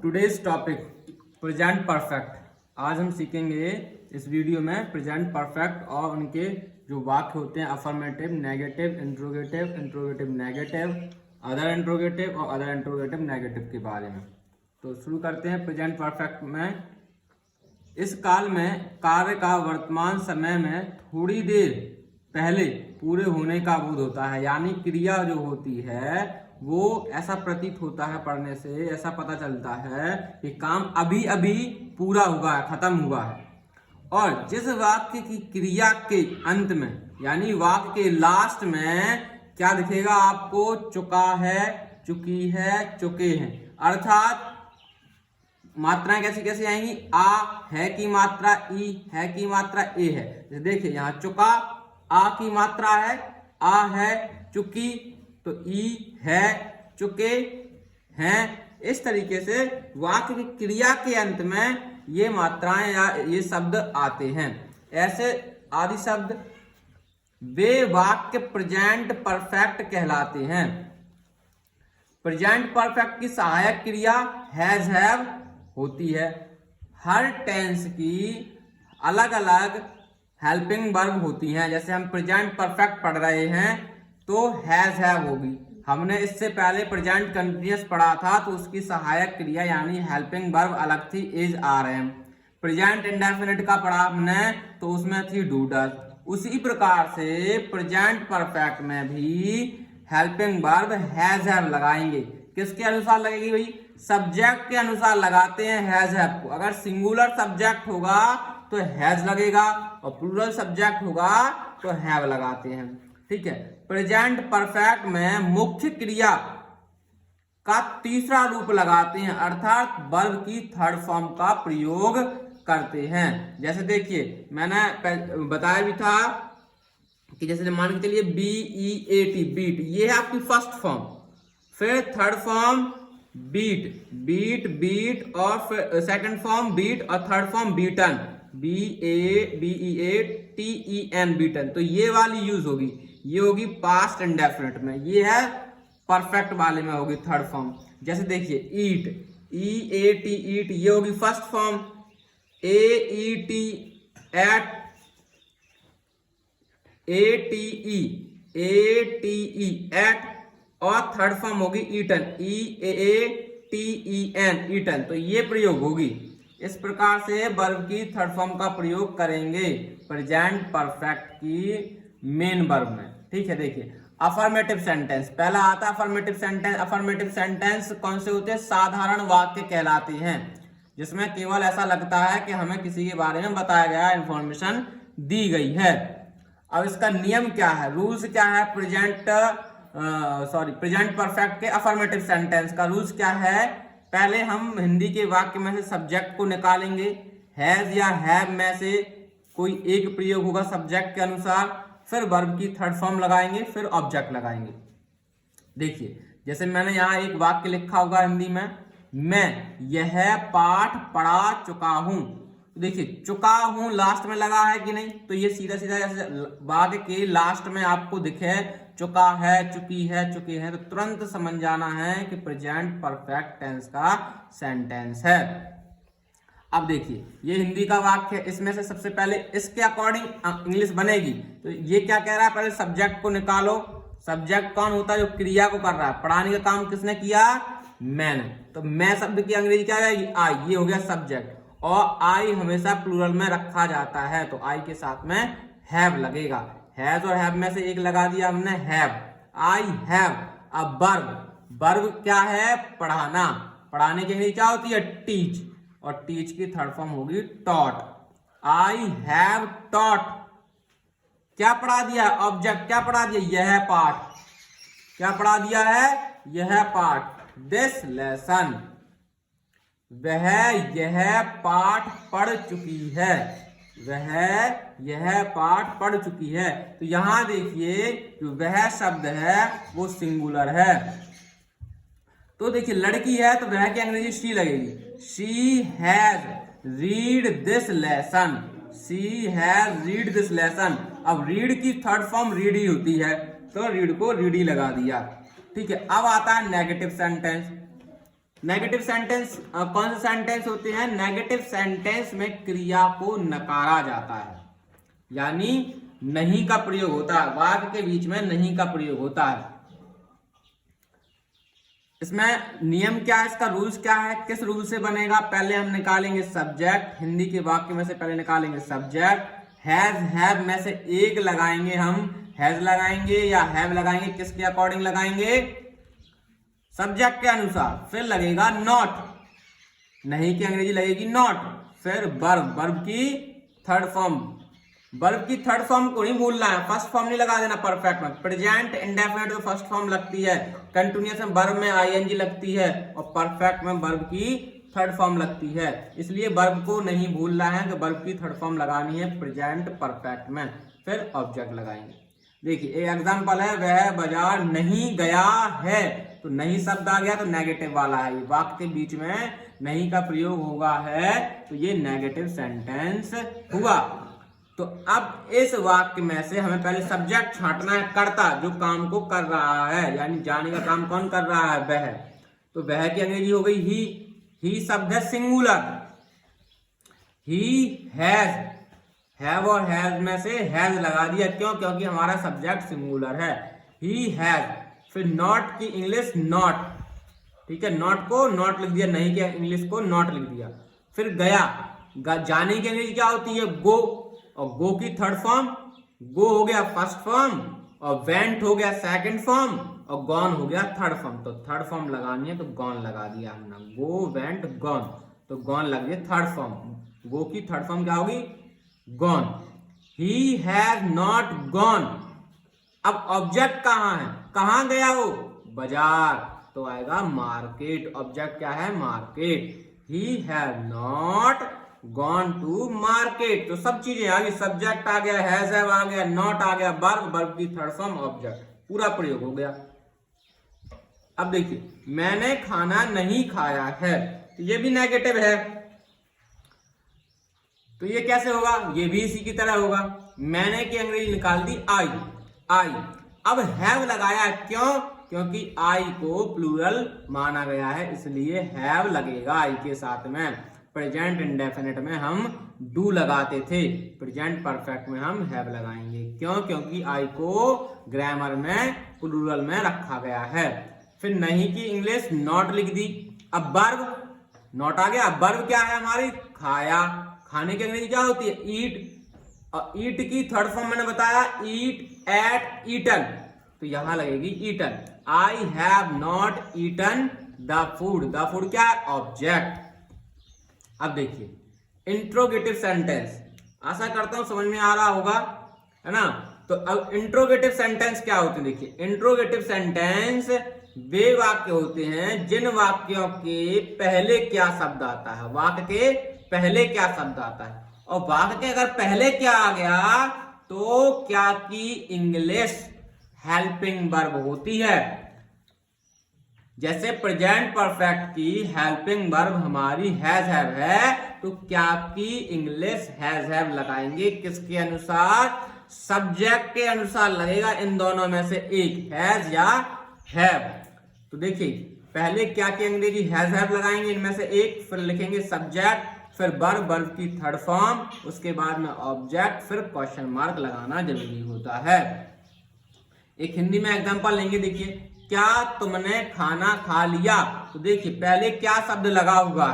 Today's topic present perfect. आज हम सीखेंगे इस वीडियो में प्रेजेंट परफेक्ट और उनके जो वाक्य होते हैं affirmative, negative, interrogative, interrogative negative, other interrogative और अदर इंट्रोगेटिव नेगेटिव के बारे में। तो शुरू करते हैं प्रेजेंट परफेक्ट में। इस काल में कार्य का वर्तमान समय में थोड़ी देर पहले पूरे होने का बोध होता है, यानी क्रिया जो होती है वो ऐसा प्रतीत होता है, पढ़ने से ऐसा पता चलता है कि काम अभी अभी पूरा हुआ है, खत्म हुआ है। और जिस वाक्य की क्रिया के अंत में यानी वाक्य के लास्ट में क्या दिखेगा आपको? चुका है, चुकी है, चुके हैं। अर्थात मात्राएं कैसी कैसी आएंगी? आ है की मात्रा, ई है की मात्रा, ए है। जैसे देखिए यहाँ चुका आ की मात्रा है, आ है, चुकी तो ई है, चुके हैं। इस तरीके से वाक्य की क्रिया के अंत में ये मात्राएं या ये शब्द आते हैं। ऐसे आदि शब्द वे वाक्य प्रेजेंट परफेक्ट कहलाते हैं। प्रेजेंट परफेक्ट की सहायक क्रिया हैज, हैव होती है। हर टेंस की अलग अलग हेल्पिंग वर्ब होती हैं। जैसे हम प्रेजेंट परफेक्ट पढ़ रहे हैं तो हैज, हैव होगी। हमने इससे पहले प्रेजेंट कंटिन्यूअस पढ़ा था तो उसकी सहायक क्रिया यानी हेल्पिंग वर्ब अलग थी, is, are, am. Present indefinite का पढ़ा हमने तो उसमें थी डू, डज। उसी प्रकार से प्रेजेंट परफेक्ट में भी हेल्पिंग वर्ब हैज, हैव लगाएंगे। किसके अनुसार लगेगी भाई? सब्जेक्ट के अनुसार लगाते हैं हैज, हैव को। अगर सिंगुलर सब्जेक्ट होगा तो हैज लगेगा और प्लूरल सब्जेक्ट होगा तो हैव लगाते हैं। ठीक है। प्रेजेंट परफेक्ट में मुख्य क्रिया का तीसरा रूप लगाते हैं, अर्थात वर्ब की थर्ड फॉर्म का प्रयोग करते हैं। जैसे देखिए मैंने बताया भी था कि जैसे मान के चलिए B E A T, beat, ये है आपकी फर्स्ट फॉर्म। फिर third form beat, beat, beat और फिर सेकंड फॉर्म बीट और third form beaten, B E A T E N, beaten. तो ये वाली यूज होगी, ये होगी पास्ट इंडेफिनिट में, ये है परफेक्ट वाले में होगी थर्ड फॉर्म। जैसे देखिए ईट, ई ए टी, ईट, ये होगी first form. A E T, ate, A T E, ate और थर्ड फॉर्म होगी eaten, E A T E N, eaten. तो ये प्रयोग होगी। इस प्रकार से वर्ब की थर्ड फॉर्म का प्रयोग करेंगे प्रेजेंट परफेक्ट की मेन वर्ब में। ठीक है। देखिए अफर्मेटिव सेंटेंस पहला आता है। अफर्मेटिव सेंटेंस, अफर्मेटिव सेंटेंस कौन से होते हैं? साधारण वाक्य कहलाते हैं, जिसमें केवल ऐसा लगता है कि हमें किसी के बारे में बताया गया, इंफॉर्मेशन दी गई है। अब इसका नियम क्या है, रूल्स क्या है? प्रेजेंट परफेक्ट के अफर्मेटिव सेंटेंस का रूल्स क्या है? पहले हम हिंदी के वाक्य में से सब्जेक्ट को निकालेंगे। हैज या हैव में से कोई एक प्रयोग होगा सब्जेक्ट के अनुसार, फिर वर्ब की थर्ड फॉर्म लगाएंगे, फिर ऑब्जेक्ट लगाएंगे। देखिए जैसे मैंने यहाँ एक वाक्य लिखा होगा हिंदी में, मैं यह पाठ पढ़ा चुका हूं। देखिए चुका हूं लास्ट में लगा है कि नहीं? तो ये सीधा सीधा जैसे वाक्य के लास्ट में आपको दिखे चुका है, चुकी है, चुके हैं, तो तुरंत समझ जाना है कि प्रेजेंट परफेक्ट टेंस का सेंटेंस है। अब देखिए ये हिंदी का वाक्य है, इसमें से सबसे पहले इसके अकॉर्डिंग इंग्लिश बनेगी। तो ये क्या कह रहा है? पहले सब्जेक्ट को निकालो। सब्जेक्ट कौन होता है? जो क्रिया को कर रहा है। पढ़ाने का काम किसने किया? मैंने। तो मैं शब्द की अंग्रेजी क्या आएगी? आई। ये हो गया सब्जेक्ट। और आई हमेशा प्लूरल में रखा जाता है तो आई के साथ में हैव लगेगा। हैज और हैव में से एक लगा दिया हमने, हैव, आई हैव। अब वर्ब, वर्ब क्या है? पढ़ाना। पढ़ाने की अंग्रेजी क्या होती है? टीच। और टीच की थर्ड फॉर्म होगी टॉट। I have taught. क्या पढ़ा दिया? ऑब्जेक्ट क्या पढ़ा दिया? यह पाठ। क्या पढ़ा दिया है? यह पाठ। This lesson. वह यह पाठ पढ़ चुकी है, वह यह पाठ पढ़ चुकी है। तो यहां देखिए जो वह शब्द है वो सिंगुलर है। तो देखिए लड़की है तो वह की अंग्रेजी शी लगेगी। She has read this lesson, she has read this lesson. अब रीड की थर्ड फॉर्म रीड ही होती है तो रीड को रीड ही लगा दिया। ठीक है। अब आता है नेगेटिव सेंटेंस। नेगेटिव सेंटेंस कौन से सेंटेंस होते हैं? नेगेटिव सेंटेंस में क्रिया को नकारा जाता है, यानी नहीं का प्रयोग होता है, वाक्य के बीच में नहीं का प्रयोग होता है। इसमें नियम क्या है, इसका रूल्स क्या है, किस रूल से बनेगा? पहले हम निकालेंगे सब्जेक्ट, हिंदी के वाक्य में से पहले निकालेंगे सब्जेक्ट, हैज हैव में से एक लगाएंगे हम, हैज लगाएंगे या हैव लगाएंगे, किसके अकॉर्डिंग लगाएंगे? सब्जेक्ट के अनुसार। फिर लगेगा नॉट, नहीं की अंग्रेजी लगेगी नॉट। फिर वर्ब, वर्ब की थर्ड फॉर्म, वर्ब की थर्ड फॉर्म को नहीं भूलना है, फर्स्ट फॉर्म नहीं लगा देना परफेक्ट में। प्रेजेंट इंडेफिनिट में फर्स्ट फॉर्म लगती है, कंटिन्यूअस में वर्ब में आईएनजी लगती है, और परफेक्ट में वर्ब की थर्ड फॉर्म लगती है। इसलिए वर्ब को नहीं भूलना है कि वर्ब की थर्ड फॉर्म लगानी है प्रेजेंट परफेक्ट में। फिर ऑब्जेक्ट लगाएंगे। देखिए एक एग्जांपल है, वह बाजार नहीं गया है, तो नहीं शब्द आ गया तो नेगेटिव वाला है, ये वाक्य के बीच में नहीं का प्रयोग होगा है, तो ये नेगेटिव सेंटेंस हुआ। तो अब इस वाक्य में से हमें पहले सब्जेक्ट छांटना है, कर्ता जो काम को कर रहा है, यानी जाने का काम कौन कर रहा है? वह। तो वह की अंग्रेजी हो गई ही शब्द है सिंगुलर, ही हैज, हैव और हैज में से हैज लगा दिया, क्यों? क्योंकि हमारा सब्जेक्ट सिंगुलर है, ही हैज। फिर नॉट की इंग्लिश नॉट, ठीक है, नॉट को नॉट लिख दिया, नहीं के इंग्लिश को नॉट लिख दिया। फिर गया, जाने की अंग्रेजी क्या होती है? गो, और गो की थर्ड फॉर्म, गो हो गया फर्स्ट फॉर्म, और वेंट हो गया सेकंड फॉर्म, और गॉन हो गया थर्ड फॉर्म। तो थर्ड फॉर्म लगानी है तो गॉन लगा दिया हमने, गो वेंट गॉन, तो गॉन लग गया थर्ड फॉर्म। गो की थर्ड फॉर्म क्या होगी? Gone. He has not gone. अब ऑब्जेक्ट कहाँ है? कहाँ गया वो? बाजार, तो आएगा मार्केट। ऑब्जेक्ट क्या है? Market. He has not gone to market. तो सब चीजें आ गई, सब्जेक्ट आ गया, हैज हैव आ गया, नॉट आ गया, वर्ब, वर्ब की थर्ड फॉर्म, ऑब्जेक्ट, पूरा प्रयोग हो गया। अब देखिए, मैंने खाना नहीं खाया है, तो ये भी नेगेटिव है, तो ये कैसे होगा? ये भी इसी की तरह होगा। मैंने की अंग्रेजी निकाल दी आई, आई। अब हैव लगाया, क्यों? क्योंकि आई को प्लूरल माना गया है, इसलिए हैव लगेगा आई के साथ में। प्रेजेंट इंडेफिनिट में हम डू लगाते थे, प्रेजेंट परफेक्ट में हम हैव लगाएंगे, क्यों? क्योंकि आई को ग्रामर में प्लूरल में रखा गया है। फिर नहीं की इंग्लिश नॉट लिख दी। अब वर्ब, नॉट आ गया, वर्ब क्या है हमारी? खाया, खाने की अंग्रेजी क्या होती है? ईट, और ईट की थर्ड फॉर्म मैंने बताया, ईट, एट, ईटन, तो यहां लगेगी eaten. I have not eaten the food, the food क्या है? ऑब्जेक्ट। अब देखिए इंट्रोगेटिव सेंटेंस, आशा करता हूं समझ में आ रहा होगा, है ना? तो अब इंट्रोगेटिव सेंटेंस क्या होते हैं? देखिए इंट्रोगेटिव सेंटेंस वे वाक्य होते हैं जिन वाक्यों के पहले क्या शब्द आता है, वाक्य के पहले क्या शब्द आता है, और वाक्य के अगर पहले क्या आ गया तो क्या की इंग्लिश हेल्पिंग वर्ब होती है। जैसे प्रेजेंट परफेक्ट की हेल्पिंग वर्ब हमारी हैज हैव है, तो क्या की इंग्लिश हैज हैव लगाएंगे, किसके अनुसार? सब्जेक्ट के अनुसार लगेगा, इन दोनों में से एक, हैज या हैव। तो देखिए पहले क्या की अंग्रेजी हैज हैव लगाएंगे, इनमें से एक, फिर लिखेंगे सब्जेक्ट, फिर वर्ब, वर्ब की थर्ड फॉर्म, उसके बाद में ऑब्जेक्ट, फिर क्वेश्चन मार्क लगाना जरूरी होता है। एक हिंदी में एग्जांपल लेंगे, देखिए क्या तुमने खाना खा लिया? तो देखिए पहले क्या शब्द लगा होगा,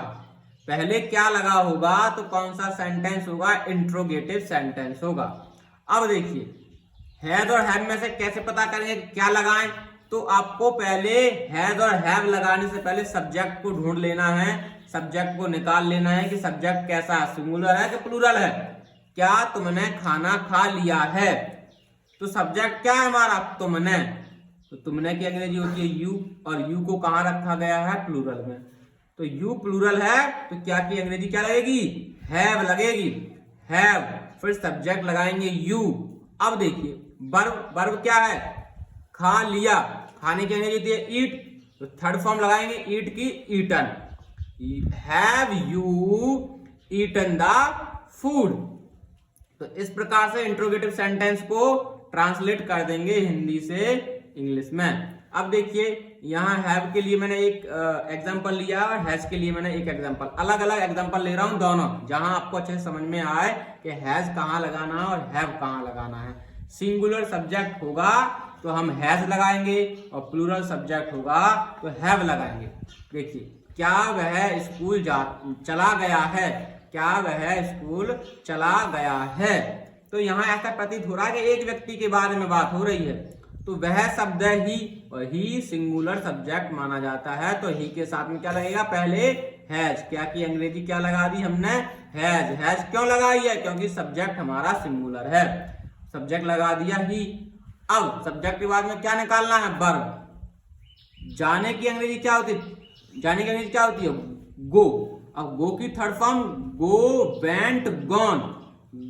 पहले क्या लगा होगा, तो कौन सा सेंटेंस होगा? इंट्रोगेटिव सेंटेंस होगा। अब देखिए हैज और हैव में से कैसे पता करेंगे क्या लगाएं? तो आपको पहले हैज और हैव लगाने से पहले सब्जेक्ट को ढूंढ लेना है, सब्जेक्ट को निकाल लेना है कि सब्जेक्ट कैसा है, सिंगुलर है कि प्लूरल है। क्या तुमने खाना खा लिया है, तो सब्जेक्ट क्या है हमारा? तुमने, तो तुमने की अंग्रेजी होती है यू, और यू को कहां रखा गया है? प्लूरल में, तो यू प्लूरल है, तो क्या की अंग्रेजी क्या लगेगी? हैव लगेगी, हैव। फिर सब्जेक्ट लगाएंगे यू। अब देखिए वर्ब, वर्ब क्या है? खा लिया, खाने की अंग्रेजी होती है ईट, तो थर्ड फॉर्म लगाएंगे ईट की, eaten. Have you eaten the food. तो इस प्रकार से इंट्रोगेटिव सेंटेंस को ट्रांसलेट कर देंगे हिंदी से इंग्लिश में। अब देखिए यहाँ हैव के लिए मैंने एक एग्जांपल लिया और हैज के लिए मैंने एक एग्जांपल, अलग अलग एग्जांपल ले रहा हूँ दोनों, जहां आपको अच्छे से समझ में आए कि हैज कहाँ लगाना है और हैव कहाँ लगाना है। सिंगुलर सब्जेक्ट होगा तो हम हैज लगाएंगे और प्लूरल सब्जेक्ट होगा तो हैव लगाएंगे। देखिए क्या वह स्कूल चला गया है, क्या वह स्कूल चला गया है। तो यहाँ ऐसा प्रतीत हो रहा है कि एक व्यक्ति के बारे में बात हो रही है, तो वह शब्द ही, और ही सिंगुलर सब्जेक्ट माना जाता है। तो ही के साथ में क्या लगेगा, पहले हैज, क्या की अंग्रेजी क्या लगा दी हमने, हैज। हैज क्यों लगाई है, क्योंकि सब्जेक्ट हमारा सिंगुलर है, सब्जेक्ट लगा दिया ही। अब सब्जेक्ट के बाद में क्या निकालना है, वर्ब। जाने की अंग्रेजी क्या होती है, जाने की अंग्रेजी क्या होती है, गो। अब गो की third form go, went, gone.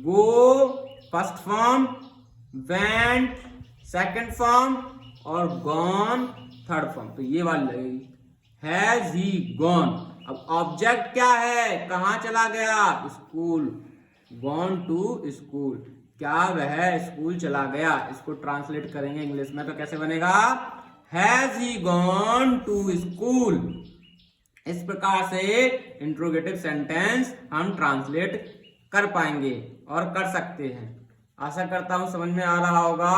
Go first form, went second form और गॉन थर्ड फॉर्म, तो ये वाली लगेगी, हैज ही गॉन। अब ऑब्जेक्ट क्या है, कहां चला गया, स्कूल, गॉन टू स्कूल, क्या वह स्कूल चला गया। इसको ट्रांसलेट करेंगे इंग्लिश में तो कैसे बनेगा, has he gone to school. इस प्रकार से इंट्रोगेटिव सेंटेंस हम ट्रांसलेट कर पाएंगे और कर सकते हैं। आशा करता हूं समझ में आ रहा होगा।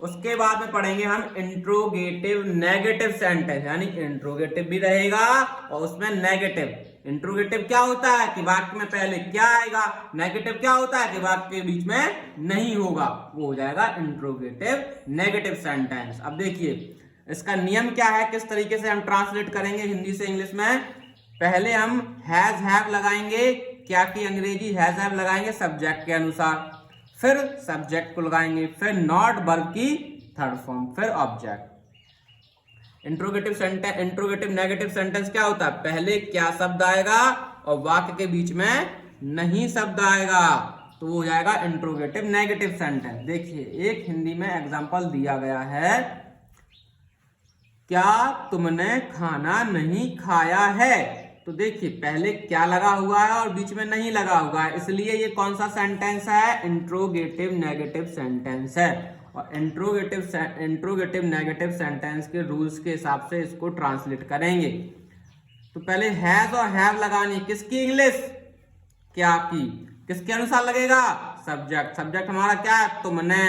उसके बाद में पढ़ेंगे हम इंट्रोगेटिव नेगेटिव सेंटेंस, यानी इंट्रोगेटिव भी रहेगा और उसमें नेगेटिव। इंट्रोगेटिव क्या होता है कि वाक्य में पहले क्या आएगा, नेगेटिव क्या होता है कि वाक्य के बीच में नहीं होगा, वो हो जाएगा इंट्रोगेटिव नेगेटिव सेंटेंस। अब देखिए इसका नियम क्या है, किस तरीके से हम ट्रांसलेट करेंगे हिंदी से इंग्लिश में। पहले हम हैज हैव लगाएंगे, क्या की अंग्रेजी हैज हैव लगाएंगे सब्जेक्ट के अनुसार, फिर सब्जेक्ट को लगाएंगे, फिर नॉट वर्ब की थर्ड फॉर्म, फिर ऑब्जेक्ट। इंट्रोगेटिव नेगेटिव सेंटेंस क्या होता है, पहले क्या शब्द आएगा और वाक्य के बीच में नहीं शब्द आएगा, तो वो हो जाएगा इंट्रोगेटिव नेगेटिव सेंटेंस। देखिए एक हिंदी में एग्जांपल दिया गया है, क्या तुमने खाना नहीं खाया है। तो देखिए पहले क्या लगा हुआ है और बीच में नहीं लगा हुआ है, इसलिए ये कौन सा सेंटेंस है, इंट्रोगेटिव नेगेटिव सेंटेंस है। और इंट्रोगेटिव नेगेटिव सेंटेंस के रूल्स के हिसाब से इसको ट्रांसलेट करेंगे। तो पहले हैज और हैव लगानी, किसकी, इंग्लिश, क्या की, किसके अनुसार लगेगा, सब्जेक्ट। सब्जेक्ट हमारा क्या है, तुमने।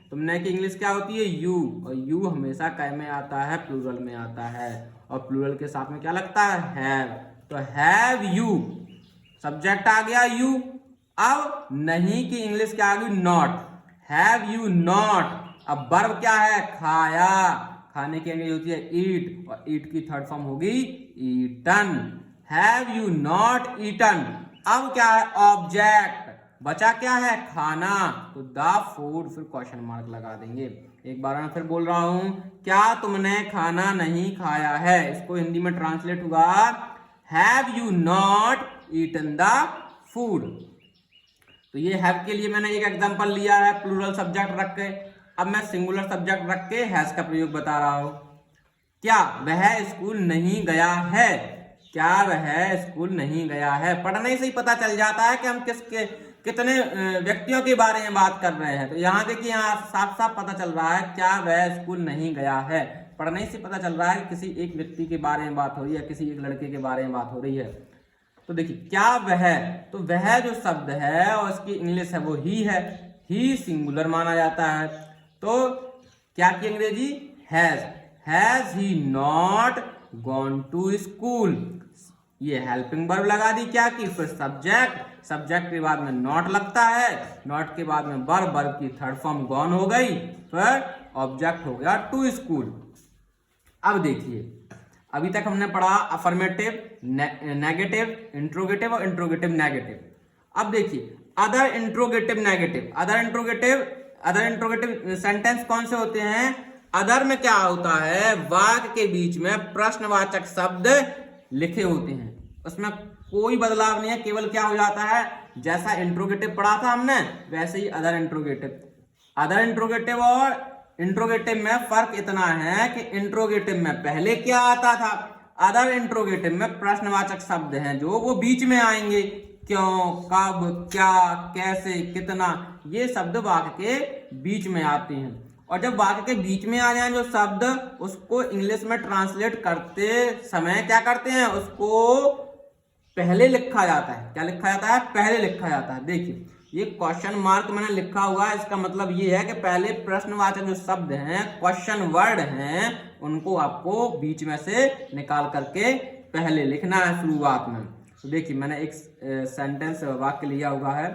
तुमने की इंग्लिश क्या होती है, यू, और यू हमेशा कै में आता है, प्लूरल में आता है, और प्लूरल के साथ में क्या लगता है, हैव। तो हैव यू, सब्जेक्ट आ गया यू। अब नहीं की इंग्लिश क्या आ गई, नॉट, हैव यू नॉट। अब वर्ब क्या है, खाया, खाने की अंग्रेजी होती है ईट, और ईट की थर्ड फॉर्म होगी eaten, have you not eaten. अब क्या है, ऑब्जेक्ट, बचा क्या है, खाना, तो द फूड, फिर क्वेश्चन मार्क लगा देंगे। एक बार मैं फिर बोल रहा हूं, क्या तुमने खाना नहीं खाया है, इसको हिंदी में ट्रांसलेट हुआ, have you not eaten the food. तो ये हैव के लिए मैंने एक एग्जांपल लिया है प्लूरल सब्जेक्ट रख के। अब मैं सिंगुलर सब्जेक्ट रख के हैज का प्रयोग बता रहा हूं। क्या वह स्कूल नहीं गया है, क्या वह स्कूल नहीं गया है। पढ़ने से ही पता चल जाता है कि हम कितने व्यक्तियों के बारे में बात कर रहे हैं। तो यहाँ देखिए, यहाँ साफ साफ पता चल रहा है क्या वह स्कूल नहीं गया है। पढ़ने से पता चल रहा है किसी एक व्यक्ति के बारे में बात हो रही है, किसी एक लड़के के बारे में बात हो रही है। तो देखिए क्या वह, तो वह जो शब्द है और उसकी इंग्लिश है वो ही है, ही सिंगुलर माना जाता है। तो क्या की अंग्रेजी, has he not gone to school. ये हेल्पिंग वर्ब लगा दी क्या की, फिर सब्जेक्ट, सब्जेक्ट के बाद में नॉट लगता है, नॉट के बाद में वर्ब, वर्ब की थर्ड फॉर्म गॉन हो गई, फिर ऑब्जेक्ट हो गया टू स्कूल। अब देखिए अभी तक हमने पढ़ा अफर्मेटिव, नेगेटिव, इंट्रोगेटिव और इंट्रोगेटिव नेगेटिव। अब देखिए other interrogative negative, other interrogative sentence कौन से होते हैं। अदर में क्या होता है, वाक्य के बीच में प्रश्नवाचक शब्द लिखे होते हैं, उसमें कोई बदलाव नहीं है, केवल क्या हो जाता है, जैसा इंट्रोगेटिव पढ़ा था हमने वैसे ही अदर इंट्रोगेटिव। अदर इंट्रोगेटिव और इंट्रोगेटिव में फर्क इतना है कि इंट्रोगेटिव में पहले क्या आता था, अदर इंट्रोगेटिव में प्रश्नवाचक शब्द हैं जो वो बीच में आएंगे, क्यों, कब, क्या, कैसे, कितना, ये शब्द वाक्य के बीच में आते हैं। और जब वाक्य के बीच में आ जाए जो शब्द, उसको इंग्लिश में ट्रांसलेट करते समय क्या करते हैं, उसको पहले लिखा जाता है। क्या लिखा जाता है? पहले लिखा जाता है। देखिए ये क्वेश्चन मार्क मैंने लिखा हुआ है, इसका मतलब ये है कि पहले प्रश्नवाचक जो शब्द हैं, क्वेश्चन वर्ड हैं, उनको आपको बीच में से निकाल करके पहले लिखना है शुरुआत में। तो देखिए मैंने एक सेंटेंस वाक्य लिया हुआ है,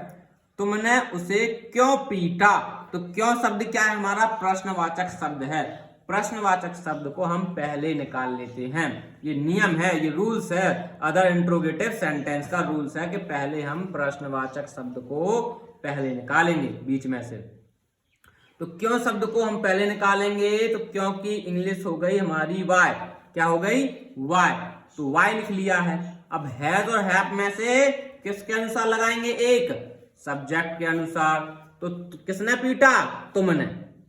तुमने उसे क्यों पीटा। तो क्यों शब्द क्या है? हमारा प्रश्नवाचक शब्द है। प्रश्नवाचक शब्द को हम पहले निकाल लेते हैं। ये नियम है, ये रूल्स है, अदर इंट्रोगेटिव सेंटेंस का रूल्स है कि पहले हम प्रश्नवाचक शब्द को पहले निकालेंगे बीच में से। तो क्यों शब्द को हम पहले निकालेंगे? तो क्योंकि इंग्लिश हो गई हमारी वाई। क्या हो गई? वाई। तो वाई लिख लिया है। अब हैज और हैव में से किसके अनुसार लगाएंगे? एक सब्जेक्ट के अनुसार। तो किसने पीटा? तुमने।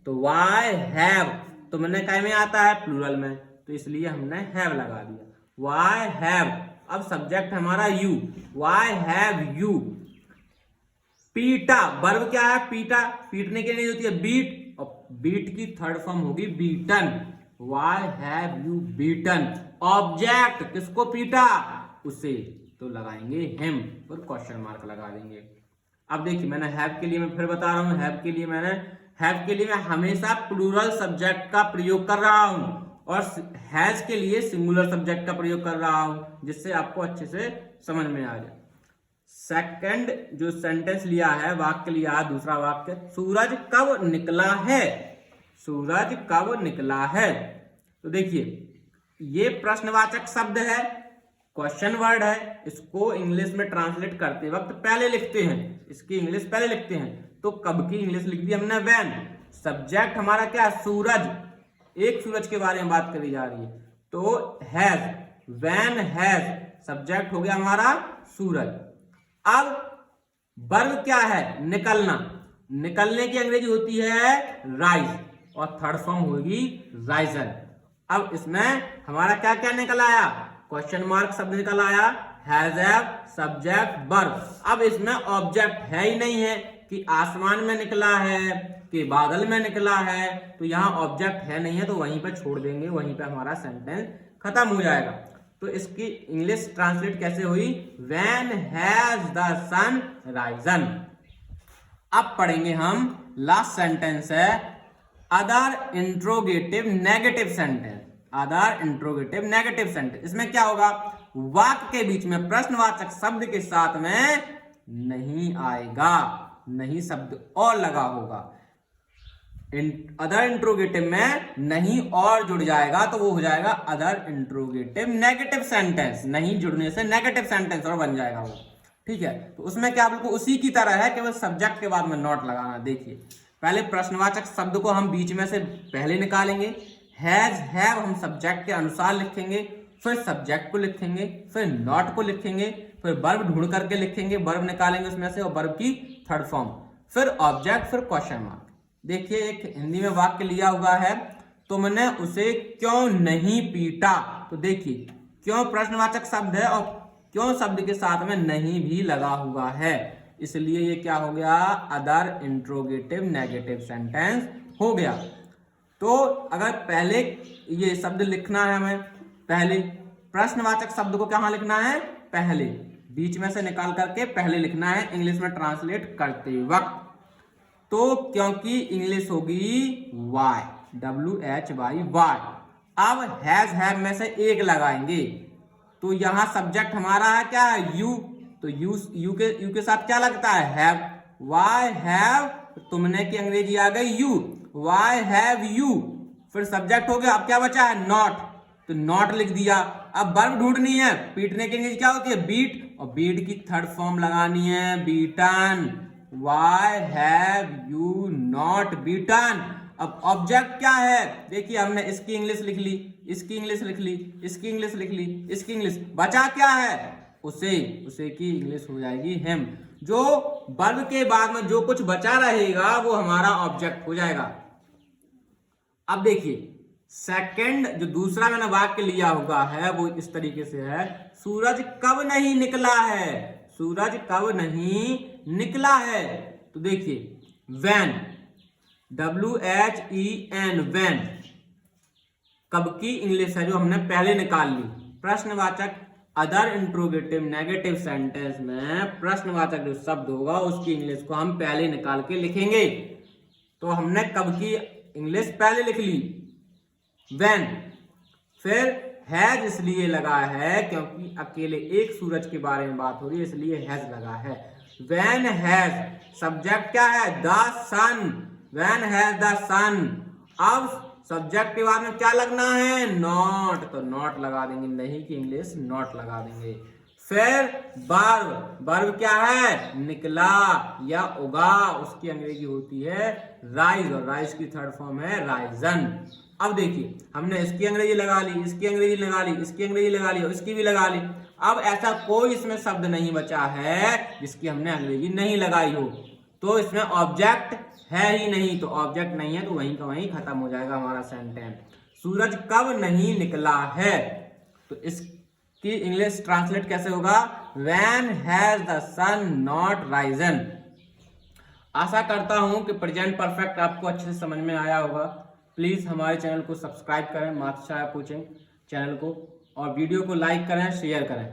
तो वाई हैव, तुमने काय में आता है? प्लूरल में, तो इसलिए हमने हैव लगा दिया। Why have. अब सब्जेक्ट हमारा यू। वाई हैव यू पीटा। वर्ब क्या है? पीटा। पीटने के लिए होती है बीट, और बीट की थर्ड फॉर्म होगी beaten. Why have you beaten. Object किसको पीटा? उसे, तो लगाएंगे हिम और क्वेश्चन मार्क लगा देंगे। अब देखिए मैंने हैव के लिए मैं फिर बता रहा हूं, हैव के लिए मैं हमेशा प्लूरल सब्जेक्ट का प्रयोग कर रहा हूं, और हैज के लिए सिंगुलर सब्जेक्ट का प्रयोग कर रहा हूं, जिससे आपको अच्छे से समझ में आ जाए। सेकंड जो सेंटेंस लिया है, वाक्य लिया है, दूसरा वाक्य, सूरज कब निकला है। सूरज कब निकला है। तो देखिए ये प्रश्नवाचक शब्द है, क्वेश्चन वर्ड है, इसको इंग्लिश में ट्रांसलेट करते वक्त पहले लिखते हैं, इसकी इंग्लिश पहले लिखते हैं। तो कब की इंग्लिश लिख दी हमने? व्हेन। सब्जेक्ट हमारा क्या है? सूरज। एक सूरज के बारे में बात करी जा रही है, तो हैज। व्हेन हैज सब्जेक्ट हो गया हमारा सूरज। अब वर्ब क्या है? निकलना। निकलने की अंग्रेजी होती है राइज, और थर्ड फॉर्म होगी राइजन। अब इसमें हमारा क्या क्या निकल आया? क्वेश्चन मार्क शब्द निकल आया, हैज हैव सब्जेक्ट वर्ब। अब इसमें ऑब्जेक्ट है ही नहीं है कि आसमान में निकला है कि बादल में निकला है, तो यहाँ ऑब्जेक्ट है नहीं है, तो वहीं पे छोड़ देंगे, वहीं पे हमारा सेंटेंस खत्म हो जाएगा। तो इसकी इंग्लिश ट्रांसलेट कैसे हुई? When has the sun risen. अब पढ़ेंगे हम लास्ट सेंटेंस है other interrogative negative sentence. Other interrogative negative sentence, इसमें क्या होगा? वाक्य के बीच में प्रश्नवाचक शब्द के साथ में नहीं आएगा, नहीं शब्द और लगा होगा। अदर इंट्रोगेटिव में नहीं और जुड़ जाएगा तो वो हो जाएगा अदर इंट्रोगेटिव नेगेटिव सेंटेंस। नहीं जुड़ने से नेगेटिव सेंटेंस और बन जाएगा वो। ठीक है, तो उसमें क्या बिल्कुल उसी की तरह है, केवल सब्जेक्ट के बाद में नॉट लगाना। देखिए पहले प्रश्नवाचक शब्द को हम बीच में से पहले निकालेंगे, हैज हैव हम सब्जेक्ट के अनुसार लिखेंगे, फिर सब्जेक्ट को लिखेंगे, फिर नॉट को लिखेंगे, फिर वर्ब ढूंढ करके लिखेंगे, वर्ब निकालेंगे उसमें से, और वर्ब की थर्ड फॉर्म, फिर ऑब्जेक्ट, फिर क्वेश्चन मार्क। देखिए एक हिंदी में वाक्य लिया हुआ है, तुमने उसे क्यों नहीं पीटा। तो देखिए क्यों प्रश्नवाचक शब्द है और क्यों शब्द के साथ में नहीं भी लगा हुआ है, इसलिए ये क्या हो गया? अदर इंट्रोगेटिव नेगेटिव सेंटेंस हो गया। तो अगर पहले ये शब्द लिखना है हमें, पहले प्रश्नवाचक शब्द को कहाँ लिखना है? पहले, बीच में से निकाल करके पहले लिखना है इंग्लिश में ट्रांसलेट करते वक्त। तो क्योंकि इंग्लिश होगी वाई, WHY। अब हैज हैव में से एक लगाएंगे, तो यहां सब्जेक्ट हमारा है क्या है? यू। तो यू के साथ क्या लगता है? हैव। वाई हैव, तुमने की अंग्रेजी आ गई यू, वाई हैव यू, फिर सब्जेक्ट हो गया। अब क्या बचा है? नॉट, तो नॉट लिख दिया। अब वर्ब ढूंढनी है, पीटने की अंग्रेजी क्या होती है? बीट, और बीट की थर्ड फॉर्म लगानी है beaten. Why have you not beaten. अब ऑब्जेक्ट क्या है? देखिए हमने इसकी इंग्लिश लिख ली, इसकी इंग्लिश लिख ली, इसकी इंग्लिश लिख ली, इसकी इंग्लिश, बचा क्या है? उसे की इंग्लिश हो जाएगी हिम। जो वर्ब के बाद में जो कुछ बचा रहेगा वो हमारा ऑब्जेक्ट हो जाएगा। अब देखिए सेकंड जो दूसरा मैंने वाक्य लिया हुआ है वो इस तरीके से है, सूरज कब नहीं निकला है। सूरज कब नहीं निकला है। तो देखिए व्हेन, WHEN when कब की इंग्लिश है जो हमने पहले निकाल ली। प्रश्नवाचक अदर इंट्रोगेटिव नेगेटिव सेंटेंस में प्रश्नवाचक जो शब्द होगा उसकी इंग्लिश को हम पहले निकाल के लिखेंगे। तो हमने कब की इंग्लिश पहले लिख ली when। फिर हैज इसलिए लगा है क्योंकि अकेले एक सूरज के बारे में बात हो रही है, इसलिए हैज लगा है। when हैज सब्जेक्ट क्या है, the sun. when has the sun. अब सब्जेक्ट के बाद में क्या लगना है, नॉट, तो नॉट लगा देंगे, नहीं की इंग्लिश नॉट लगा देंगे। फिर वर्ब, वर्ब क्या है, निकला या उगा, उसकी अंग्रेजी होती है राइज, और राइज की थर्ड फॉर्म है राइजन। अब देखिए हमने इसकी अंग्रेजी लगा ली, इसकी अंग्रेजी लगा ली, इसकी अंग्रेजी लगा ली और इसकी भी लगा ली। अब ऐसा कोई इसमें शब्द नहीं बचा है जिसकी हमने अंग्रेजी नहीं लगाई हो, तो इसमें ऑब्जेक्ट है ही नहीं, तो ऑब्जेक्ट नहीं है तो वहीं का वहीं खत्म हो जाएगा हमारा सेंटेंस। सूरज कब नहीं निकला है, तो इसकी इंग्लिश ट्रांसलेट कैसे होगा, when has the sun not risen। आशा करता हूं कि प्रेजेंट परफेक्ट आपको अच्छे से समझ में आया होगा। प्लीज हमारे चैनल को सब्सक्राइब करें, मार्क्स कोचिंग चैनल को, और वीडियो को लाइक करें, शेयर करें।